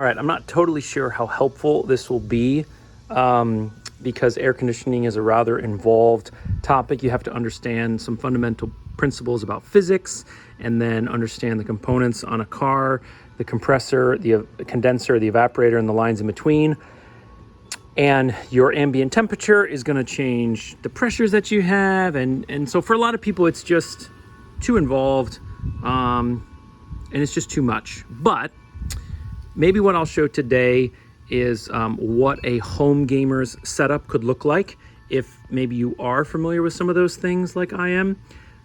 All right, I'm not totally sure how helpful this will be because air conditioning is a rather involved topic. You have to understand some fundamental principles about physics and then understand the components on a car, the compressor, the condenser, the evaporator, and the lines in between. And your ambient temperature is going to change the pressures that you have. And so for a lot of people, it's just too involved and it's just too much. But maybe what I'll show today is what a home gamer's setup could look like if maybe you are familiar with some of those things like I am.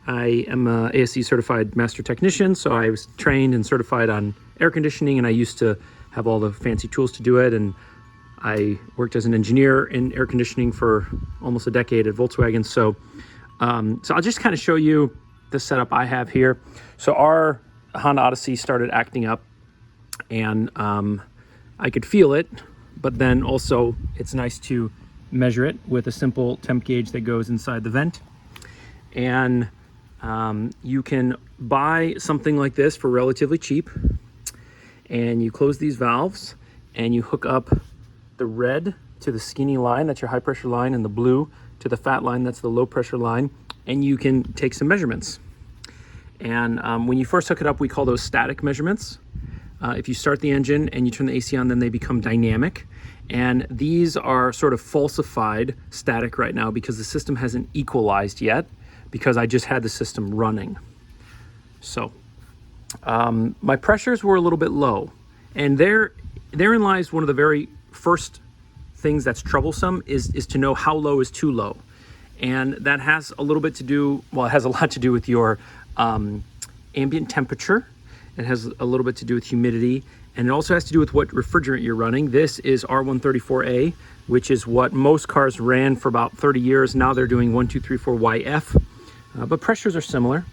I am a ASC certified master technician, so I was trained and certified on air conditioning, and I used to have all the fancy tools to do it. And I worked as an engineer in air conditioning for almost a decade at Volkswagen. So I'll just kind of show you the setup I have here. So our Honda Odyssey started acting up, and I could feel it, but then also it's nice to measure it with a simple temp gauge that goes inside the vent. And you can buy something like this for relatively cheap, and you close these valves and you hook up the red to the skinny line, that's your high pressure line, and the blue to the fat line, that's the low pressure line, and you can take some measurements. And when you first hook it up, we call those static measurements. If you start the engine and you turn the AC on, then they become dynamic. And these are sort of falsified static right now because the system hasn't equalized yet, because I just had the system running. So my pressures were a little bit low, and therein lies one of the very first things that's troublesome is to know how low is too low. And that has a little bit to do, well, it has a lot to do with your ambient temperature. It has a little bit to do with humidity, and it also has to do with what refrigerant you're running. This is R134A, which is what most cars ran for about 30 years. Now they're doing 1234YF, but pressures are similar.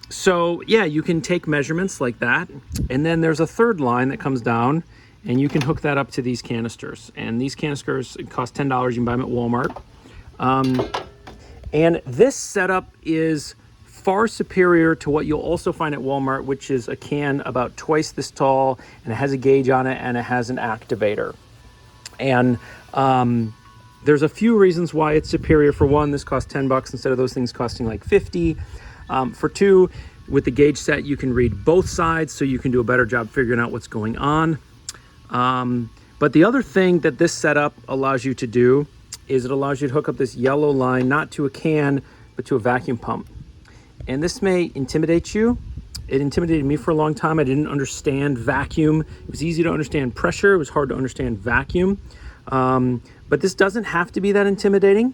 So yeah, you can take measurements like that. And then there's a third line that comes down, and you can hook that up to these canisters. And these canisters cost $10. You can buy them at Walmart. And this setup is far superior to what you'll also find at Walmart, which is a can about twice this tall, and it has a gauge on it, and it has an activator. And there's a few reasons why it's superior. For one, this costs $10 instead of those things costing like 50. For two, with the gauge set, you can read both sides, so you can do a better job figuring out what's going on. But the other thing that this setup allows you to do is it allows you to hook up this yellow line, not to a can, but to a vacuum pump. And this may intimidate you. It intimidated me for a long time. I didn't understand vacuum. It was easy to understand pressure. It was hard to understand vacuum. But this doesn't have to be that intimidating.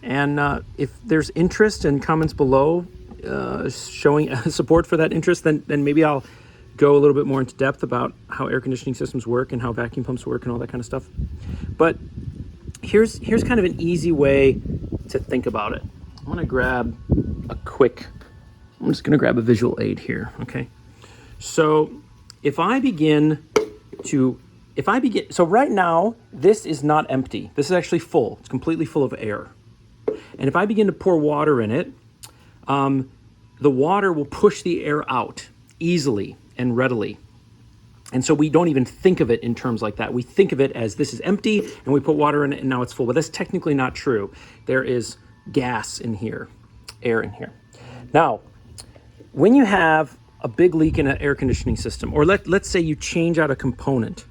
And if there's interest and comments below showing support for that interest, then maybe I'll go a little bit more into depth about how air conditioning systems work and how vacuum pumps work and all that kind of stuff. But here's kind of an easy way to think about it. I'm gonna grab I'm just gonna grab a visual aid here, okay? So so right now, this is not empty. This is actually full. It's completely full of air. And if I begin to pour water in it, the water will push the air out easily and readily. And so we don't even think of it in terms like that. We think of it as this is empty and we put water in it and now it's full. But that's technically not true. There is gas in here, air in here. Now, when you have a big leak in an air conditioning system, or let's say you change out a component,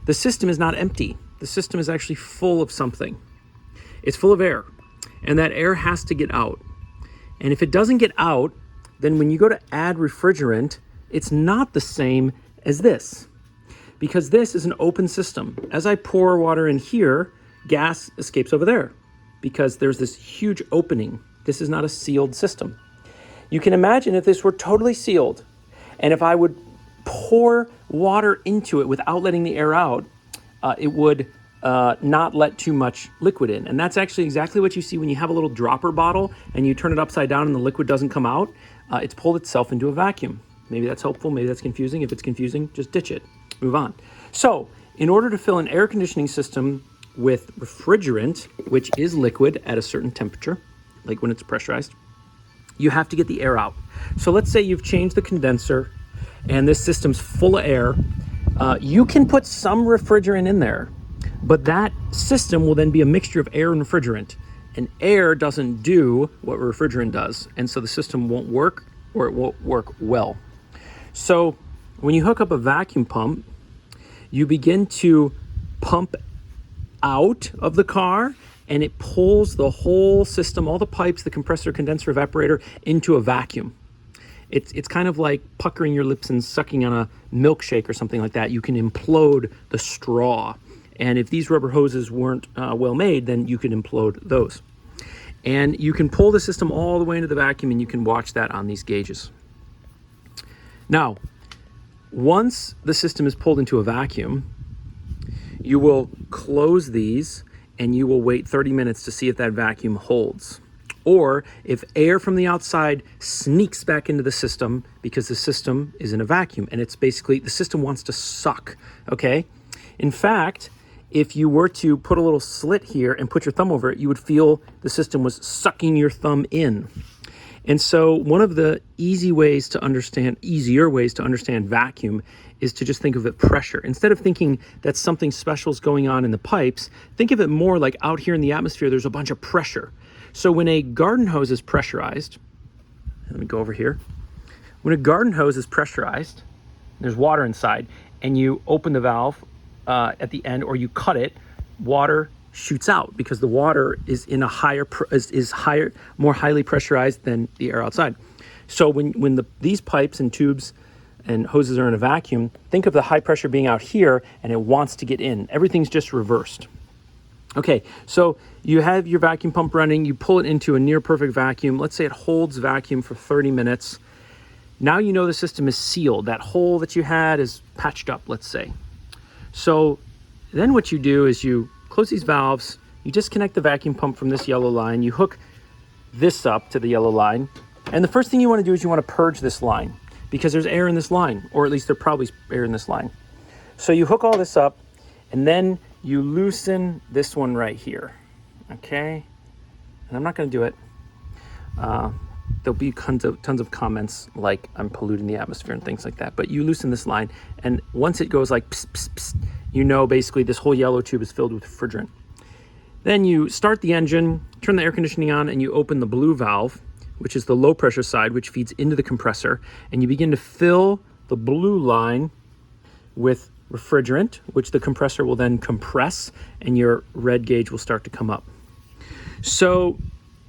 the system is not empty. The system is actually full of something. It's full of air, and that air has to get out. And if it doesn't get out, then when you go to add refrigerant, it's not the same as this, because this is an open system. As I pour water in here, gas escapes over there because there's this huge opening. This is not a sealed system. You can imagine if this were totally sealed, and if I would pour water into it without letting the air out, it would not let too much liquid in. And that's actually exactly what you see when you have a little dropper bottle and you turn it upside down and the liquid doesn't come out. It's pulled itself into a vacuum. Maybe that's helpful, maybe that's confusing. If it's confusing, just ditch it, move on. So in order to fill an air conditioning system with refrigerant, which is liquid at a certain temperature, like when it's pressurized, you have to get the air out. So let's say you've changed the condenser and this system's full of air. You can put some refrigerant in there, but that system will then be a mixture of air and refrigerant. And air doesn't do what refrigerant does. And so the system won't work, or it won't work well. So when you hook up a vacuum pump, you begin to pump out of the car, and it pulls the whole system, all the pipes, the compressor, condenser, evaporator, into a vacuum. It's kind of like puckering your lips and sucking on a milkshake or something like that. You can implode the straw. And if these rubber hoses weren't well made, then you could implode those. And you can pull the system all the way into the vacuum, and you can watch that on these gauges. Now, once the system is pulled into a vacuum, you will close these and you will wait 30 minutes to see if that vacuum holds. Or if air from the outside sneaks back into the system, because the system is in a vacuum, and it's basically, the system wants to suck, okay? In fact, if you were to put a little slit here and put your thumb over it, you would feel the system was sucking your thumb in. And so one of the easier ways to understand vacuum is to just think of it pressure. Instead of thinking that something special is going on in the pipes, think of it more like out here in the atmosphere, there's a bunch of pressure. So when a garden hose is pressurized, let me go over here. When a garden hose is pressurized, there's water inside, and you open the valve at the end, or you cut it, water shoots out because the water is in a higher, more highly pressurized than the air outside. So when these pipes and tubes and hoses are in a vacuum, think of the high pressure being out here, and it wants to get in. Everything's just reversed. Okay, so you have your vacuum pump running, you pull it into a near perfect vacuum. Let's say it holds vacuum for 30 minutes. Now you know the system is sealed. That hole that you had is patched up, let's say. So then what you do is you close these valves, you disconnect the vacuum pump from this yellow line, you hook this up to the yellow line, and the first thing you want to do is you want to purge this line, because there's air in this line, or at least there's probably air in this line. So you hook all this up, and then you loosen this one right here, okay? And I'm not going to do it. There'll be tons of comments like I'm polluting the atmosphere and things like that, but you loosen this line, and once it goes like pss, pss, pss, you know basically this whole yellow tube is filled with refrigerant. Then you start the engine, turn the air conditioning on, and you open the blue valve, which is the low pressure side, which feeds into the compressor, and you begin to fill the blue line with refrigerant, which the compressor will then compress, and your red gauge will start to come up. So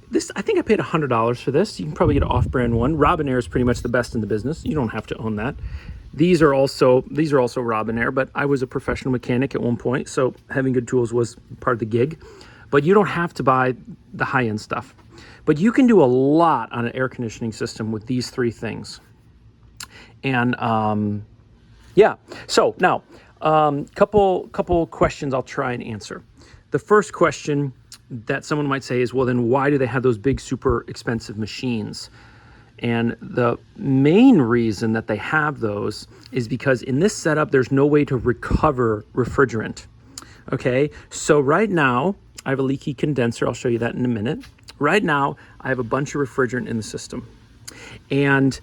this, I think I paid $100 for this. You can probably get an off-brand one. Robinair is pretty much the best in the business. You don't have to own that. These are also Robinair, but I was a professional mechanic at one point, so having good tools was part of the gig. But you don't have to buy the high-end stuff. But you can do a lot on an air conditioning system with these three things. And yeah, so now, couple questions I'll try and answer. The first question that someone might say is, well, then why do they have those big, super expensive machines? And the main reason that they have those is because in this setup, there's no way to recover refrigerant. Okay, so right now, I have a leaky condenser. I'll show you that in a minute. Right now, I have a bunch of refrigerant in the system. And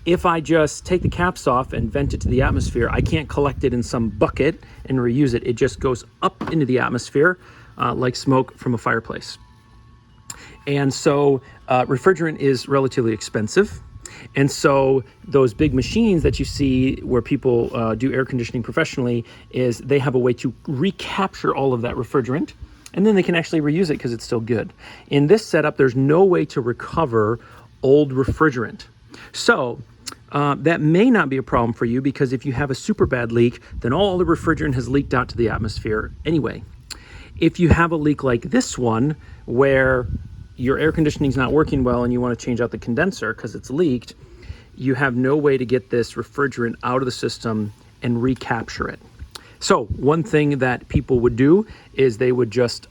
if I just take the caps off and vent it to the atmosphere, I can't collect it in some bucket and reuse it. It just goes up into the atmosphere like smoke from a fireplace. And so refrigerant is relatively expensive. And so those big machines that you see where people do air conditioning professionally, is they have a way to recapture all of that refrigerant, and then they can actually reuse it because it's still good. In this setup, there's no way to recover old refrigerant. So that may not be a problem for you, because if you have a super bad leak, then all the refrigerant has leaked out to the atmosphere anyway. If you have a leak like this one, where your air conditioning is not working well and you want to change out the condenser because it's leaked, you have no way to get this refrigerant out of the system and recapture it. So one thing that people would do is they would just,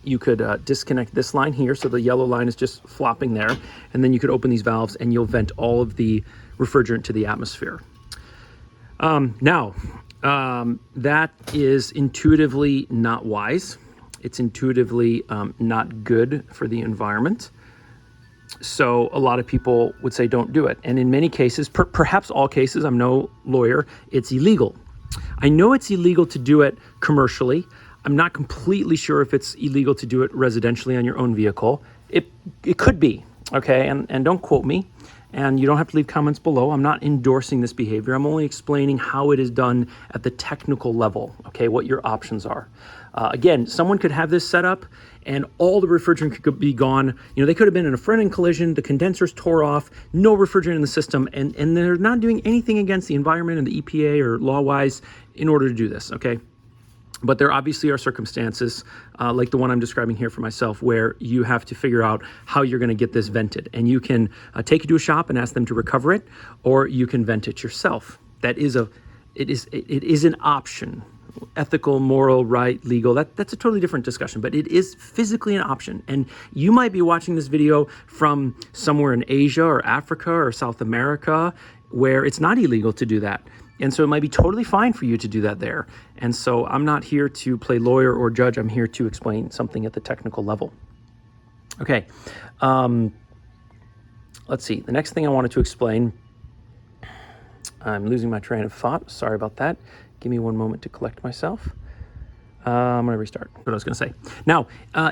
you could disconnect this line here, so the yellow line is just flopping there, and then you could open these valves and you'll vent all of the refrigerant to the atmosphere. That is intuitively not wise. It's intuitively not good for the environment. So a lot of people would say don't do it. And in many cases, perhaps all cases, I'm no lawyer, it's illegal. I know it's illegal to do it commercially. I'm not completely sure if it's illegal to do it residentially on your own vehicle. It could be, okay? And don't quote me. And you don't have to leave comments below. I'm not endorsing this behavior. I'm only explaining how it is done at the technical level, okay, what your options are. Again, someone could have this set up and all the refrigerant could be gone. You know, they could have been in a front-end collision, the condensers tore off, no refrigerant in the system, and they're not doing anything against the environment and the EPA or law-wise in order to do this, okay? But there obviously are circumstances like the one I'm describing here for myself where you have to figure out how you're going to get this vented. And you can take it to a shop and ask them to recover it, or you can vent it yourself. It is an option. Ethical, moral, right, legal, that's a totally different discussion, but it is physically an option. And you might be watching this video from somewhere in Asia or Africa or South America where it's not illegal to do that. And so it might be totally fine for you to do that there. And so I'm not here to play lawyer or judge. I'm here to explain something at the technical level. Okay. Let's see. The next thing I wanted to explain, I'm losing my train of thought. Sorry about that. Give me one moment to collect myself. I'm going to restart what I was going to say. Now,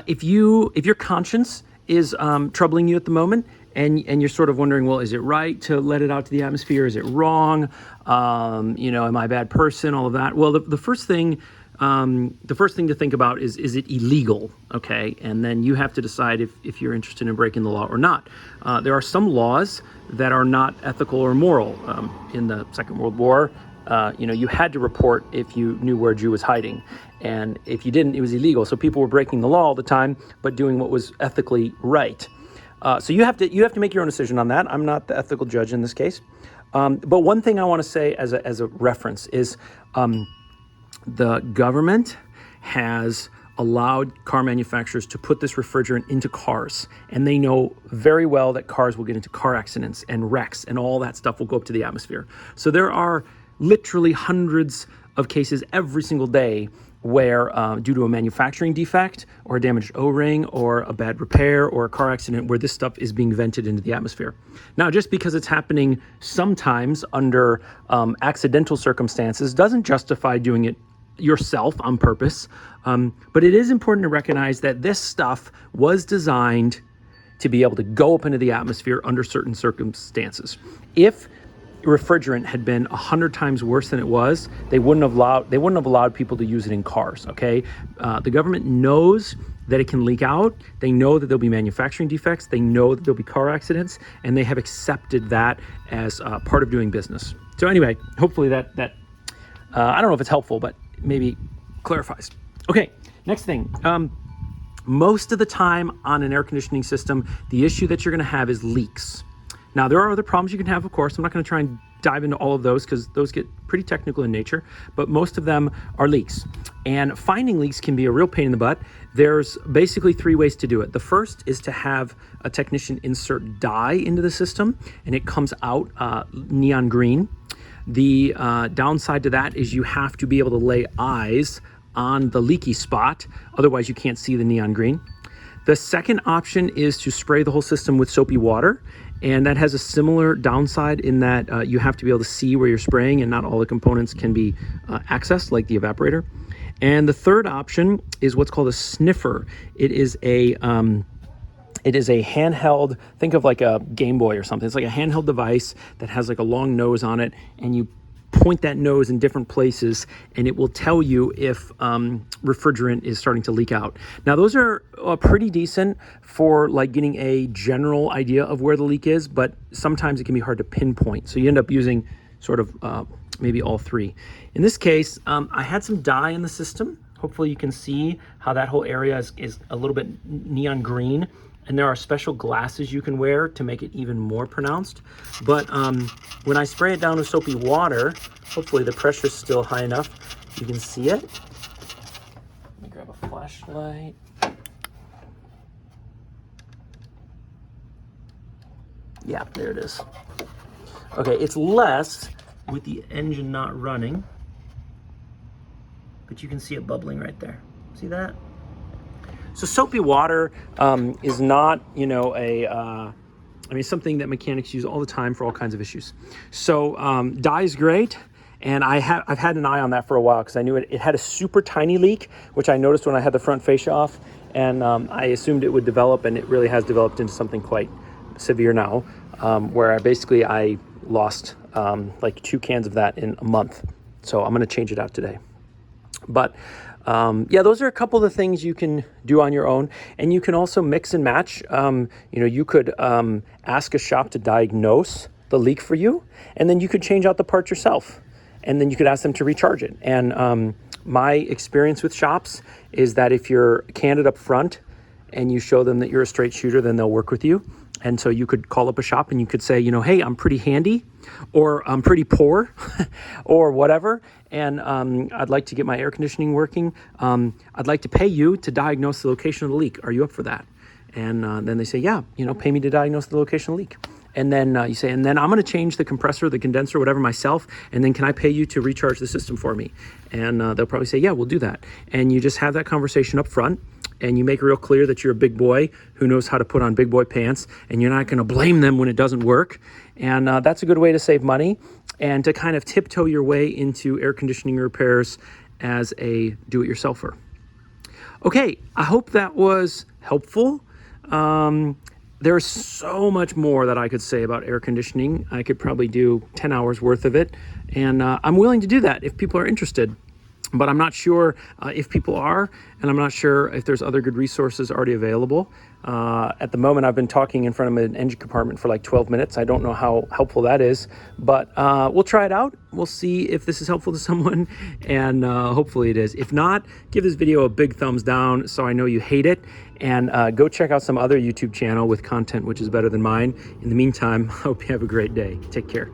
if your conscience is troubling you at the moment, and you're sort of wondering, well, is it right to let it out to the atmosphere? Is it wrong? Am I a bad person? All of that. Well, the first thing to think about is it illegal? Okay, and then you have to decide if you're interested in breaking the law or not. There are some laws that are not ethical or moral. In the Second World War, you had to report if you knew where a Jew was hiding, and if you didn't, it was illegal. So people were breaking the law all the time, but doing what was ethically right. So you have to make your own decision on that. I'm not the ethical judge in this case. But one thing I want to say as a reference is the government has allowed car manufacturers to put this refrigerant into cars. And they know very well that cars will get into car accidents and wrecks and all that stuff will go up to the atmosphere. So there are literally hundreds of cases every single day where due to a manufacturing defect or a damaged O-ring or a bad repair or a car accident where this stuff is being vented into the atmosphere. Now, just because it's happening sometimes under accidental circumstances doesn't justify doing it yourself on purpose. But it is important to recognize that this stuff was designed to be able to go up into the atmosphere under certain circumstances. If refrigerant had been 100 times worse than it was, they wouldn't have allowed people to use it in cars. Okay, the government knows that it can leak out. They know that there'll be manufacturing defects. They know that there'll be car accidents, and they have accepted that as part of doing business. So anyway, hopefully that I don't know if it's helpful, but maybe clarifies. Okay, next thing. Most of the time on an air conditioning system, the issue that you're going to have is leaks. Now, there are other problems you can have, of course. I'm not going to try and dive into all of those because those get pretty technical in nature, but most of them are leaks. And finding leaks can be a real pain in the butt. There's basically 3 ways to do it. The first is to have a technician insert dye into the system, and it comes out neon green. The downside to that is you have to be able to lay eyes on the leaky spot. Otherwise, you can't see the neon green. The second option is to spray the whole system with soapy water. And that has a similar downside in that you have to be able to see where you're spraying and not all the components can be accessed, like the evaporator. And the third option is what's called a sniffer. It is a handheld, think of like a Game Boy or something. It's like a handheld device that has like a long nose on it, and you point that nose in different places and it will tell you if refrigerant is starting to leak out. Now, those are pretty decent for like getting a general idea of where the leak is, but sometimes it can be hard to pinpoint. So you end up using sort of maybe all 3. In this case, I had some dye in the system. Hopefully you can see how that whole area is a little bit neon green. And there are special glasses you can wear to make it even more pronounced. But when I spray it down with soapy water, hopefully the pressure's still high enough. You can see it. Let me grab a flashlight. Yeah, there it is. Okay, it's less with the engine not running, but you can see it bubbling right there. See that? So soapy water is not, I mean, something that mechanics use all the time for all kinds of issues. So dye is great. And I've had an eye on that for a while because I knew it had a super tiny leak, which I noticed when I had the front fascia off. And I assumed it would develop, and it really has developed into something quite severe now, where I lost like 2 cans of that in a month. So I'm going to change it out today. But yeah, those are a couple of the things you can do on your own. And you can also mix and match. You could ask a shop to diagnose the leak for you, and then you could change out the part yourself. And then you could ask them to recharge it. And my experience with shops is that if you're candid up front and you show them that you're a straight shooter, then they'll work with you. And so you could call up a shop and you could say, hey, I'm pretty handy, or I'm pretty poor, or whatever. And I'd like to get my air conditioning working. I'd like to pay you to diagnose the location of the leak. Are you up for that? And then they say, yeah, pay me to diagnose the location of the leak. And then you say, and then I'm going to change the compressor, the condenser, whatever myself. And then can I pay you to recharge the system for me? And they'll probably say, yeah, we'll do that. And you just have that conversation up front, and you make it real clear that you're a big boy who knows how to put on big boy pants, and you're not going to blame them when it doesn't work. And that's a good way to save money and to kind of tiptoe your way into air conditioning repairs as a do-it-yourselfer. Okay, I hope that was helpful. There's so much more that I could say about air conditioning. I could probably do 10 hours worth of it. And I'm willing to do that if people are interested. But I'm not sure if people are, and I'm not sure if there's other good resources already available. At the moment, I've been talking in front of an engine compartment for like 12 minutes. I don't know how helpful that is, but we'll try it out. We'll see if this is helpful to someone, and hopefully it is. If not, give this video a big thumbs down so I know you hate it, and go check out some other YouTube channel with content which is better than mine. In the meantime, I hope you have a great day. Take care.